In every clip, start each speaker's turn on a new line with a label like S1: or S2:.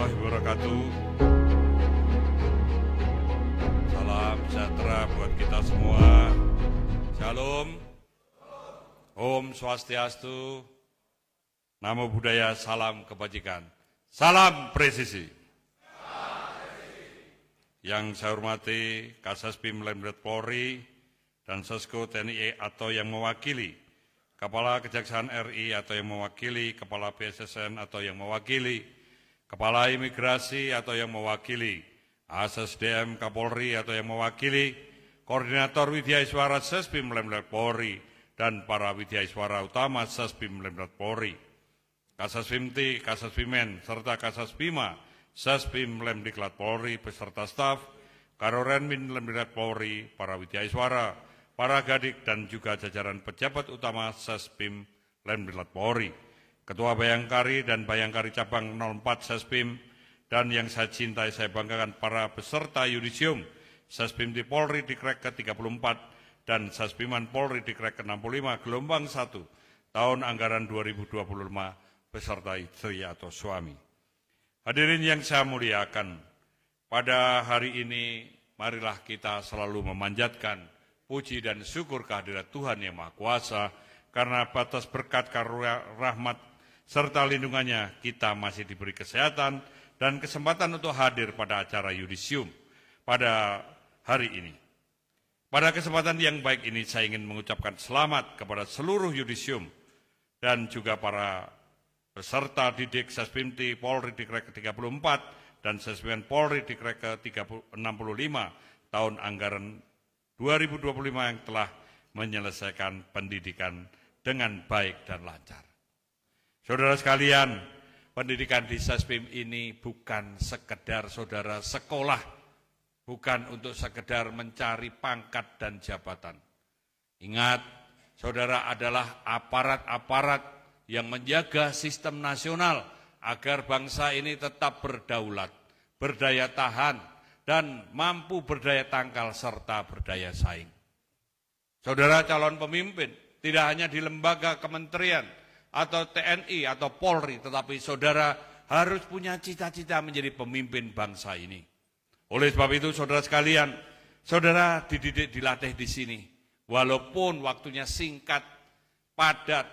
S1: warahmatullahi wabarakatuh. Salam sejahtera buat kita semua. Shalom. Om Swastiastu. Namo Buddhaya, salam kebajikan. Salam presisi. Yang saya hormati Kasasbim Lemret Polri dan Sesko TNI atau yang mewakili, Kepala Kejaksaan RI atau yang mewakili, Kepala BSSN atau yang mewakili, Kepala Imigrasi atau yang mewakili, ASSDM Kapolri atau yang mewakili, Koordinator Widyaiswara Sesbim Lemret Polri dan para Widyaiswara Utama Sesbim Lemret Polri, Kasasbimti, Kasasbimen, serta Kasasbima, Sesbim Lemdiklat Polri beserta staf, Karorenmin Lemdiklat Polri, para Widyaiswara, para Gadik dan juga jajaran pejabat utama Sesbim Lemdiklat Polri, Ketua Bayangkari dan Bayangkari Cabang 04 Sesbim, dan yang saya cintai, saya banggakan para peserta yudisium Sesbim di Polri Dikrek ke-34 dan Sesbiman Polri Dikrek ke-65 gelombang 1 tahun anggaran 2025 beserta istri atau suami. Hadirin yang saya muliakan, pada hari ini marilah kita selalu memanjatkan puji dan syukur kehadirat Tuhan Yang Maha Kuasa, karena batas berkat karunia rahmat serta lindungannya kita masih diberi kesehatan dan kesempatan untuk hadir pada acara yudisium pada hari ini. Pada kesempatan yang baik ini saya ingin mengucapkan selamat kepada seluruh yudisium dan juga para peserta didik Sesbimti Polri Dikrek ke-34 dan Sesbiman Polri Dikrek ke-65 tahun anggaran 2025 yang telah menyelesaikan pendidikan dengan baik dan lancar. Saudara sekalian, pendidikan di Sesbim ini bukan sekedar saudara sekolah, bukan untuk sekedar mencari pangkat dan jabatan. Ingat, saudara adalah aparat-aparat yang menjaga sistem nasional agar bangsa ini tetap berdaulat, berdaya tahan, dan mampu berdaya tangkal serta berdaya saing. Saudara calon pemimpin tidak hanya di lembaga kementerian atau TNI atau Polri, tetapi saudara harus punya cita-cita menjadi pemimpin bangsa ini. Oleh sebab itu saudara sekalian, saudara dididik, dilatih di sini. Walaupun waktunya singkat, padat,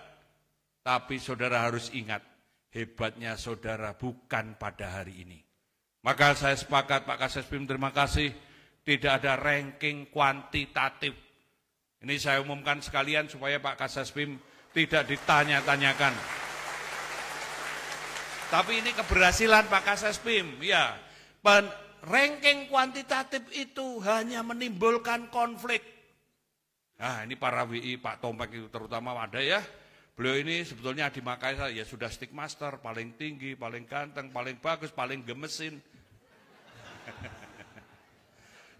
S1: tapi saudara harus ingat, hebatnya saudara bukan pada hari ini. Maka saya sepakat Pak Kasesbim, terima kasih, tidak ada ranking kuantitatif. Ini saya umumkan sekalian supaya Pak Kasesbim tidak ditanya-tanyakan. Tapi ini keberhasilan Pak Kasesbim, ya. Ranking kuantitatif itu hanya menimbulkan konflik. Nah ini para WI, Pak Tompek itu terutama ada ya. Beliau ini sebetulnya di Makassar ya sudah stickmaster, paling tinggi, paling ganteng, paling bagus, paling gemesin.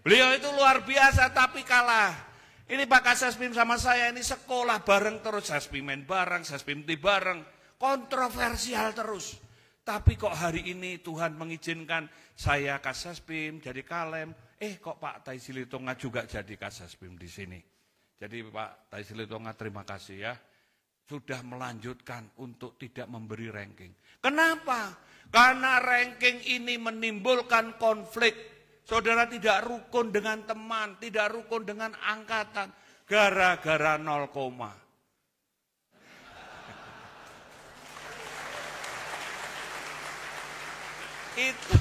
S1: Beliau itu luar biasa tapi kalah. Ini Pak Kasesbim sama saya ini sekolah bareng terus, Sesbimen bareng, Sesbimti bareng, kontroversial terus. Tapi kok hari ini Tuhan mengizinkan saya Kasesbim jadi Kalem, kok Pak Taisilitonga juga jadi Kasesbim di sini. Jadi Pak Taisilitonga terima kasih ya. Sudah melanjutkan untuk tidak memberi ranking. Kenapa? Karena ranking ini menimbulkan konflik. Saudara tidak rukun dengan teman, tidak rukun dengan angkatan, gara-gara 0, itu,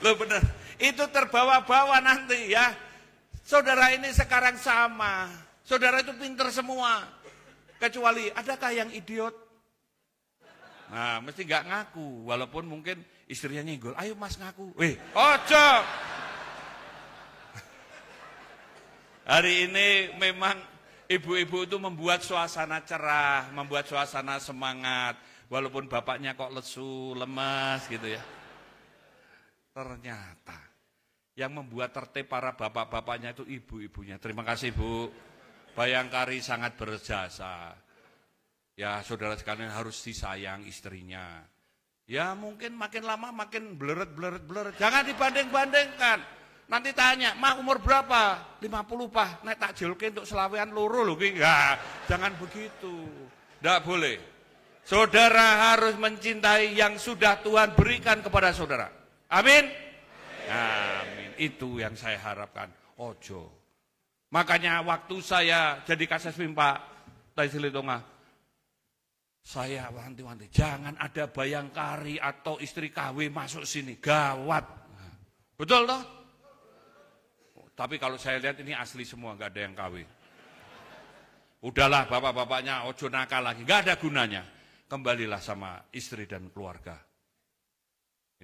S1: loh benar, itu terbawa-bawa nanti ya. Saudara ini sekarang sama, saudara itu pinter semua. Kecuali, adakah yang idiot? Nah, mesti nggak ngaku. Walaupun mungkin istrinya nyenggol. Ayo mas ngaku. Ojo! Hari ini memang ibu-ibu itu membuat suasana cerah, membuat suasana semangat. Walaupun bapaknya kok lesu, lemas gitu ya. Ternyata yang membuat tertib para bapak-bapaknya itu ibu-ibunya. Terima kasih Bu. Bayangkari sangat berjasa. Ya saudara sekalian harus disayang istrinya. Ya mungkin makin lama makin bleret. Jangan dibanding-bandingkan. Nanti tanya, "Mak umur berapa?" 50 Pak. Nek tak jilke untuk selawean loro lho ki. Enggak, jangan begitu. Enggak boleh.
S2: Saudara harus mencintai yang sudah Tuhan berikan kepada saudara. Amin? Amin. Itu yang saya harapkan. Ojo. Makanya waktu saya jadi Kasespim Pak Taisilitonga, saya wanti-wanti, jangan ada Bayangkari atau istri KW masuk sini. Gawat. Betul toh? Tapi kalau saya lihat ini asli semua, nggak ada yang KW. Udahlah bapak-bapaknya ojo nakal lagi, nggak ada gunanya. Kembalilah sama istri dan keluarga.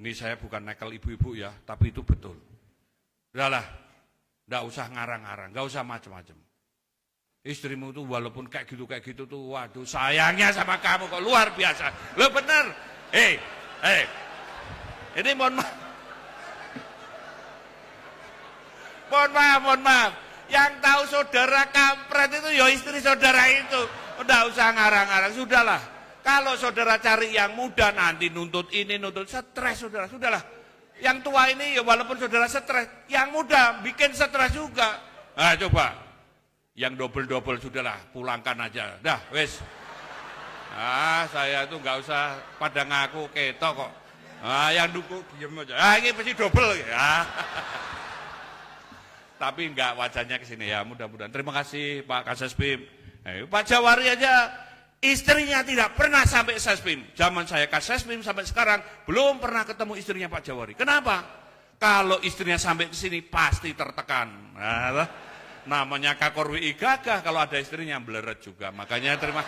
S2: Ini saya bukan nakal ibu-ibu ya, tapi itu betul. Udahlah, nggak usah ngarang-ngarang, nggak usah macam-macam. Istrimu tuh walaupun kayak gitu tuh, waduh sayangnya sama kamu kok luar biasa. Lo bener. Ini mohon maaf. Yang tahu saudara kampret itu ya istri saudara itu. Udah usah ngarang-ngarang, sudahlah. Kalau saudara cari yang muda nanti nuntut ini, nuntut stres saudara, sudahlah. Yang tua ini ya walaupun saudara stres, yang muda bikin stres juga. Nah coba, yang double-double sudahlah, pulangkan aja. Dah, wes. Saya tuh nggak usah pada ngaku ketok kok. Yang dukung diem aja. Ini pasti double ya. Tapi enggak wajahnya ke sini ya, mudah-mudahan. Terima kasih Pak Kasespim. Pak Jawari aja istrinya tidak pernah sampai Sespim. Zaman saya Kasespim sampai sekarang belum pernah ketemu istrinya Pak Jawari. Kenapa? Kalau istrinya sampai ke sini pasti tertekan. Namanya Kakor WI gagah, kalau ada istrinya beleret juga. Makanya terima.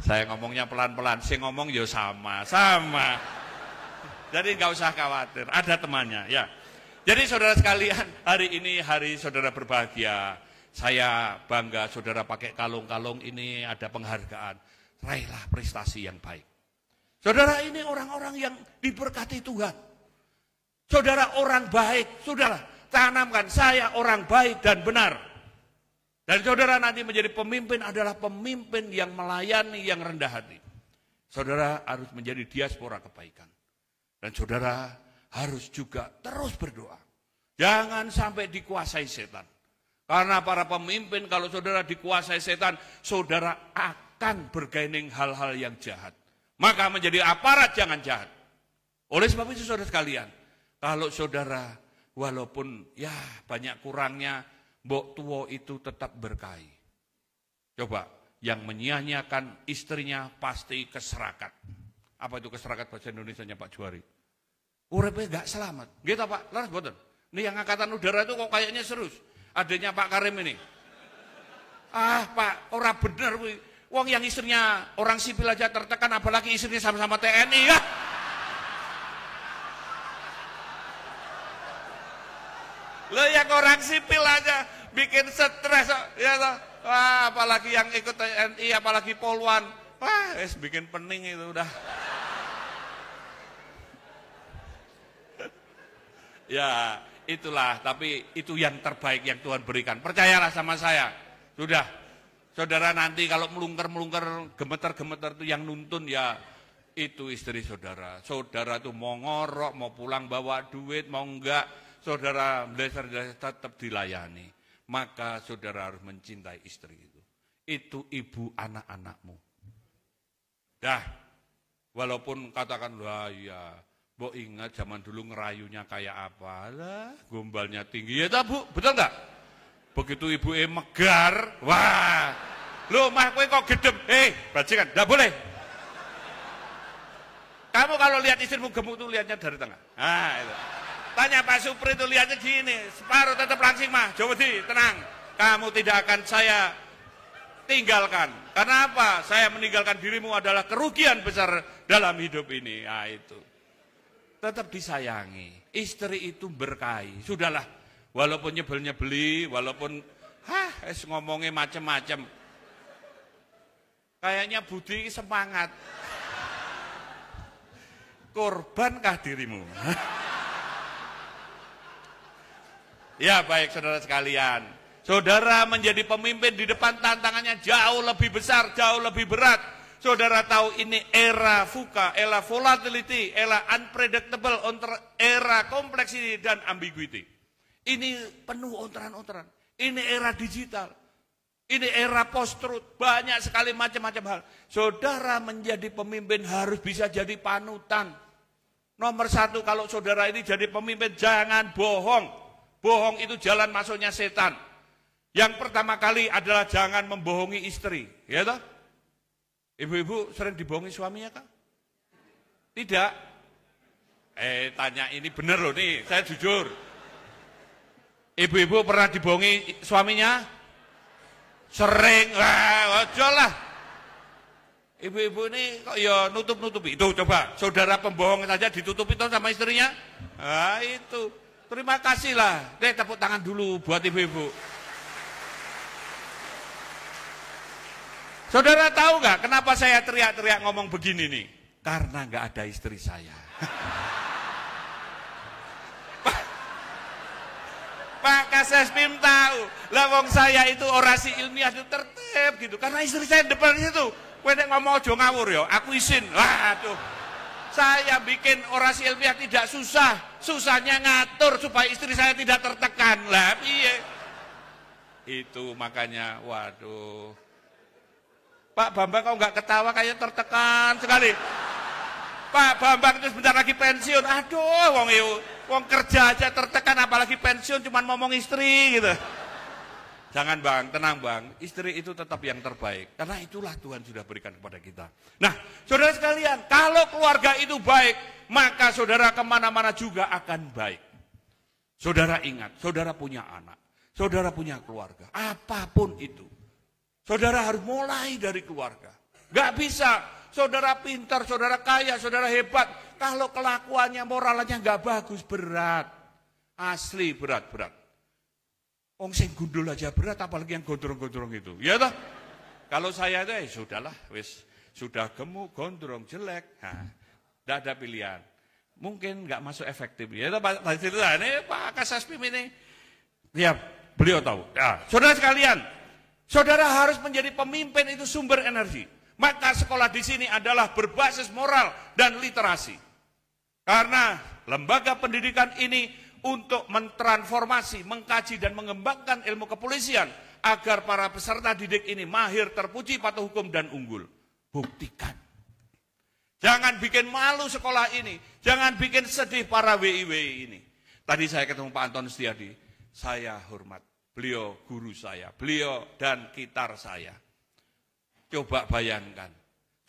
S2: Saya ngomongnya pelan-pelan, saya ngomong ya sama. Jadi nggak usah khawatir, ada temannya ya. Jadi saudara sekalian, hari ini hari saudara berbahagia. Saya bangga saudara pakai kalung-kalung ini, ada penghargaan. Raihlah prestasi yang baik. Saudara ini orang-orang yang diberkati Tuhan. Saudara orang baik, saudara tanamkan saya orang baik dan benar. Dan saudara nanti menjadi pemimpin adalah pemimpin yang melayani, yang rendah hati. Saudara harus menjadi diaspora kebaikan. Dan saudara harus juga terus berdoa. Jangan sampai dikuasai setan. Karena para pemimpin kalau saudara dikuasai setan, saudara akan bergaining hal-hal yang jahat. Maka menjadi aparat jangan jahat. Oleh sebab itu saudara sekalian, kalau saudara walaupun ya banyak kurangnya, mbok tuwo itu tetap berkahi. Coba, yang menyia-nyiakan istrinya pasti keserakat. Apa itu keserakat bahasa Indonesianya Pak Juari? Uripnya gak selamat. Gitu Pak, laras boten. Ini yang angkatan udara itu kok kayaknya serius. Adanya Pak Karim ini. Pak, orang bener. Wong yang istrinya orang sipil aja tertekan, apalagi istrinya sama-sama TNI ya. Lo yang orang sipil aja bikin stres ya toh. Wah, apalagi yang ikut TNI, apalagi poluan. Wah, bikin pening itu udah. Ya, itulah, tapi itu yang terbaik yang Tuhan berikan. Percayalah sama saya. Sudah. Saudara nanti kalau melungker-melungker, gemeter-gemeter itu yang nuntun ya itu istri saudara. Saudara tuh mau ngorok, mau pulang bawa duit, mau enggak, saudara belajar tetap dilayani. Maka saudara harus mencintai istri itu. Itu ibu anak-anakmu. Dah, walaupun katakan, wah ya, Mbok ingat zaman dulu ngerayunya kayak apa lah, gombalnya tinggi ya tak Bu, betul nggak? Begitu ibu megar, wah, lo mah kowe kok gedem, bajingan, nggak boleh. Kamu kalau lihat istrimu gemuk tuh lihatnya dari tengah. Nah itu. Tanya Pak Supri itu lihatnya gini, separuh tetap langsing mah, coba tenang, kamu tidak akan saya tinggalkan. Karena apa? Saya meninggalkan dirimu adalah kerugian besar dalam hidup ini. Nah itu. Tetap disayangi, istri itu berkahi. Sudahlah, walaupun nyebel-nyebeli, walaupun ngomongnya macem-macem. Kayaknya Budi semangat. Korbankah dirimu? Ya baik saudara sekalian. Saudara menjadi pemimpin di depan tantangannya jauh lebih besar, jauh lebih berat. Saudara tahu ini era VUCA, era volatility, era unpredictable, era complexity dan ambiguity. Ini penuh ontaran-ontaran. Ini era digital. Ini era post-truth, banyak sekali macam-macam hal. Saudara menjadi pemimpin harus bisa jadi panutan. Nomor satu, kalau saudara ini jadi pemimpin, jangan bohong. Bohong itu jalan masuknya setan. Yang pertama kali adalah jangan membohongi istri. Ya toh? Ibu-ibu sering dibohongi suaminya kah? Tidak. Tanya ini benar loh nih, saya jujur. Ibu-ibu pernah dibohongi suaminya? Sering, ojo lah. Ibu-ibu ini kok ya nutup-nutupi. Itu coba, saudara pembohong saja ditutupi toh sama istrinya. Nah itu, terima kasih lah. Tepuk tangan dulu buat ibu-ibu. Saudara tahu nggak kenapa saya teriak-teriak ngomong begini nih? Karena nggak ada istri saya. Pak Kasespim tahu, lawang saya itu orasi ilmiah itu tertib gitu. Karena istri saya depan itu, kowe nek ngomong aja ngawur ya, aku izin. Waduh, saya bikin orasi ilmiah tidak susah, susahnya ngatur supaya istri saya tidak tertekan. Lah piye? Itu makanya, waduh. Pak Bambang kau nggak ketawa kayak tertekan sekali. Pak Bambang itu sebentar lagi pensiun. Aduh, wong kerja aja tertekan, apalagi pensiun cuman ngomong istri gitu. Jangan Bang, tenang Bang. Istri itu tetap yang terbaik. Karena itulah Tuhan sudah berikan kepada kita. Nah, saudara sekalian, kalau keluarga itu baik, maka saudara kemana-mana juga akan baik. Saudara ingat, saudara punya anak, saudara punya keluarga, apapun itu. Saudara harus mulai dari keluarga. Gak bisa. Saudara pintar, saudara kaya, saudara hebat. Kalau kelakuannya, moralnya nggak bagus, berat. Asli berat. Wong sing gundul aja berat, apalagi yang gondrong-gondrong itu. Ya toh? Kalau saya itu, sudahlah, wis sudah gemuk, gondrong, jelek. Nggak ada pilihan. Mungkin nggak masuk efektif. Ya toh, Pak Kasespim ini, ya beliau tahu. Ya, saudara sekalian, saudara harus menjadi pemimpin itu sumber energi. Maka sekolah di sini adalah berbasis moral dan literasi. Karena lembaga pendidikan ini untuk mentransformasi, mengkaji dan mengembangkan ilmu kepolisian agar para peserta didik ini mahir, terpuji, patuh hukum dan unggul. Buktikan. Jangan bikin malu sekolah ini, jangan bikin sedih para WI-WI ini. Tadi saya ketemu Pak Anton Setiadi, saya hormat. Beliau guru saya, beliau dan kitar saya. Coba bayangkan,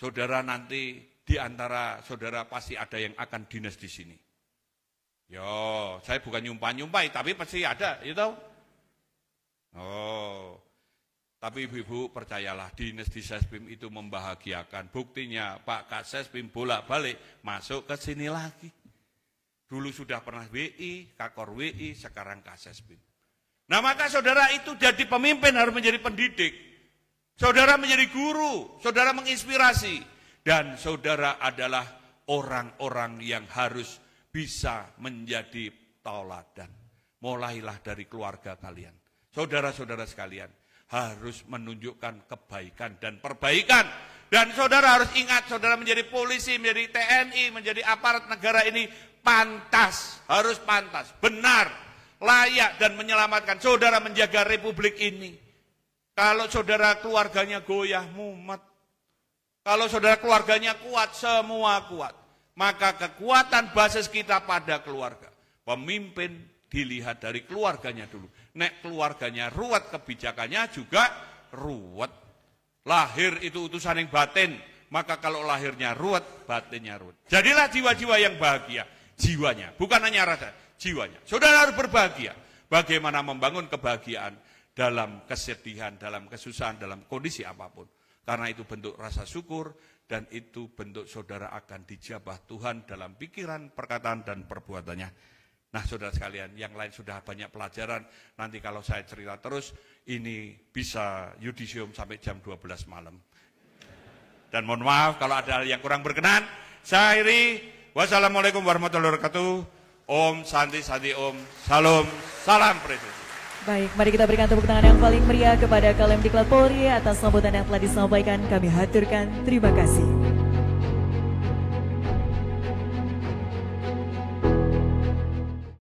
S2: saudara nanti di antara saudara pasti ada yang akan dinas di sini. Yo, saya bukan nyumpah-nyumpai, tapi pasti ada, you tahu? Oh, tapi ibu-ibu percayalah, dinas di Sespim itu membahagiakan. Buktinya Pak Kasespim bolak-balik masuk ke sini lagi. Dulu sudah pernah WI, Kakor WI, sekarang Kasespim. Nah maka saudara itu jadi pemimpin harus menjadi pendidik. Saudara menjadi guru, saudara menginspirasi. Dan saudara adalah orang-orang yang harus bisa menjadi tauladan. Mulailah dari keluarga kalian. Saudara-saudara sekalian harus menunjukkan kebaikan dan perbaikan. Dan saudara harus ingat, saudara menjadi polisi, menjadi TNI, menjadi aparat negara ini pantas, harus pantas, benar, layak dan menyelamatkan. Saudara menjaga republik ini. Kalau saudara keluarganya goyah, mumet. Kalau saudara keluarganya kuat, semua kuat. Maka kekuatan basis kita pada keluarga. Pemimpin dilihat dari keluarganya dulu. Nek keluarganya ruwet, kebijakannya juga ruwet. Lahir itu utusan yang batin. Maka kalau lahirnya ruwet, batinnya ruwet. Jadilah jiwa-jiwa yang bahagia. Jiwanya, bukan hanya rasa, jiwanya. Saudara harus berbahagia. Bagaimana membangun kebahagiaan dalam kesedihan, dalam kesusahan, dalam kondisi apapun. Karena itu bentuk rasa syukur dan itu bentuk saudara akan dijabah Tuhan dalam pikiran, perkataan, dan perbuatannya. Nah saudara sekalian, yang lain sudah banyak pelajaran. Nanti kalau saya cerita terus, ini bisa yudisium sampai jam 12 malam. Dan mohon maaf kalau ada hal yang kurang berkenan. Saya akhiri. Wassalamualaikum warahmatullahi wabarakatuh. Om Santi Santi Om. Salam. Salam Presiden.
S3: Baik, mari kita berikan tepuk tangan yang paling meriah kepada Kolemdiklat Polri atas sambutan yang telah disampaikan. Kami haturkan terima kasih.